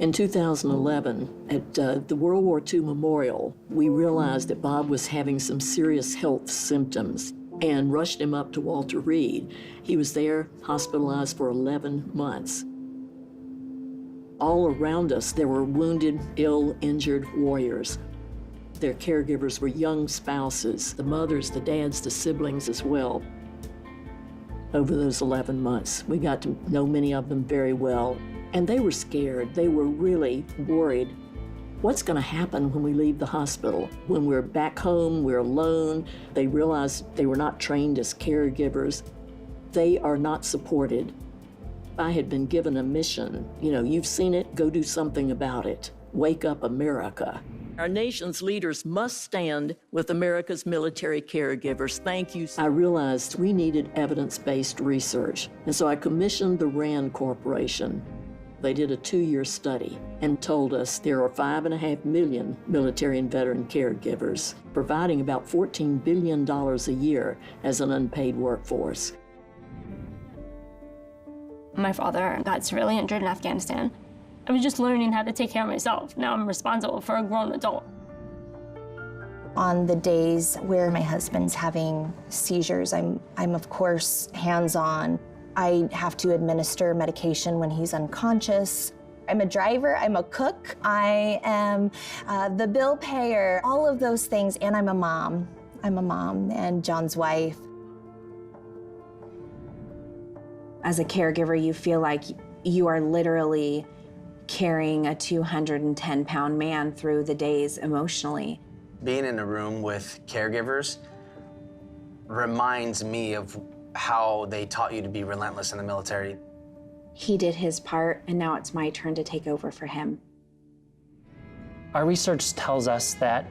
In 2011, at the World War II Memorial, we realized that Bob was having some serious health symptoms and rushed him up to Walter Reed. He was there, hospitalized for 11 months. All around us, there were wounded, ill, injured warriors. Their caregivers were young spouses, the mothers, the dads, the siblings as well. Over those 11 months, we got to know many of them very well, and they were scared. They were really worried. What's going to happen when we leave the hospital? When we're back home, we're alone. They realized they were not trained as caregivers. They are not supported. I had been given a mission. You know, you've seen it, go do something about it. Wake up, America. Our nation's leaders must stand with America's military caregivers. Thank you. I realized we needed evidence-based research, and so I commissioned the RAND Corporation. They did a 2-year study and told us there are 5.5 million military and veteran caregivers, providing about $14 billion a year as an unpaid workforce. My father got severely injured in Afghanistan. I was just learning how to take care of myself. Now I'm responsible for a grown adult. On the days where my husband's having seizures, I'm of course hands-on. I have to administer medication when he's unconscious. I'm a driver, I'm a cook, I am the bill payer, all of those things, and I'm a mom. I'm a mom and John's wife. As a caregiver, you feel like you are literally carrying a 210-pound man through the days emotionally. Being in a room with caregivers reminds me of how they taught you to be relentless in the military. He did his part, and now it's my turn to take over for him. Our research tells us that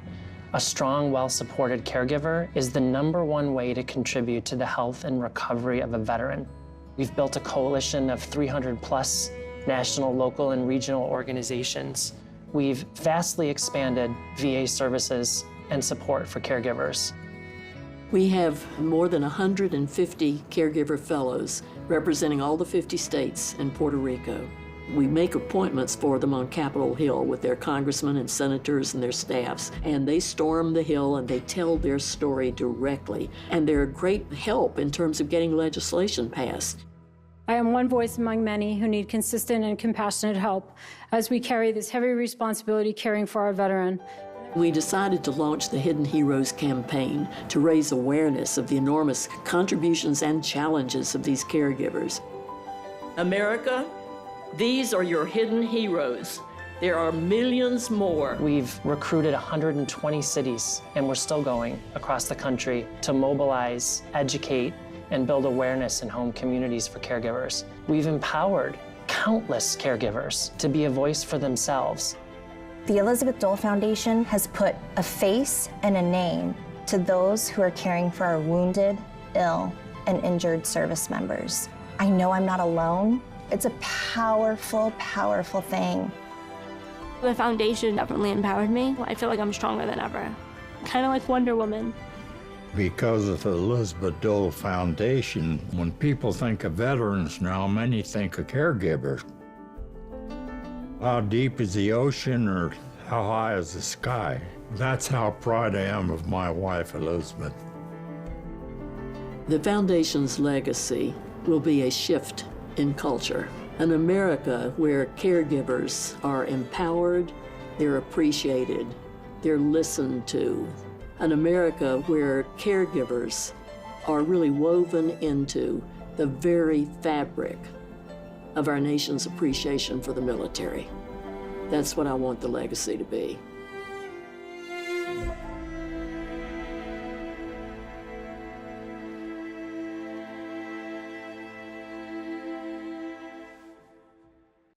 a strong, well-supported caregiver is the #1 way to contribute to the health and recovery of a veteran. We've built a coalition of 300+ national, local, and regional organizations. We've vastly expanded VA services and support for caregivers. We have more than 150 caregiver fellows representing all the 50 states and Puerto Rico. We make appointments for them on Capitol Hill with their congressmen and senators and their staffs, and they storm the Hill and they tell their story directly. And they're a great help in terms of getting legislation passed. I am one voice among many who need consistent and compassionate help as we carry this heavy responsibility caring for our veteran. We decided to launch the Hidden Heroes campaign to raise awareness of the enormous contributions and challenges of these caregivers. America, these are your hidden heroes. There are millions more. We've recruited 120 cities, and we're still going across the country to mobilize, educate, and build awareness in home communities for caregivers. We've empowered countless caregivers to be a voice for themselves. The Elizabeth Dole Foundation has put a face and a name to those who are caring for our wounded, ill, and injured service members. I know I'm not alone. It's a powerful, powerful thing. The foundation definitely empowered me. I feel like I'm stronger than ever. Kind of like Wonder Woman. Because of the Elizabeth Dole Foundation, when people think of veterans now, many think of caregivers. How deep is the ocean or how high is the sky? That's how proud I am of my wife, Elizabeth. The foundation's legacy will be a shift in culture, an America where caregivers are empowered, they're appreciated, they're listened to, an America where caregivers are really woven into the very fabric of our nation's appreciation for the military. That's what I want the legacy to be.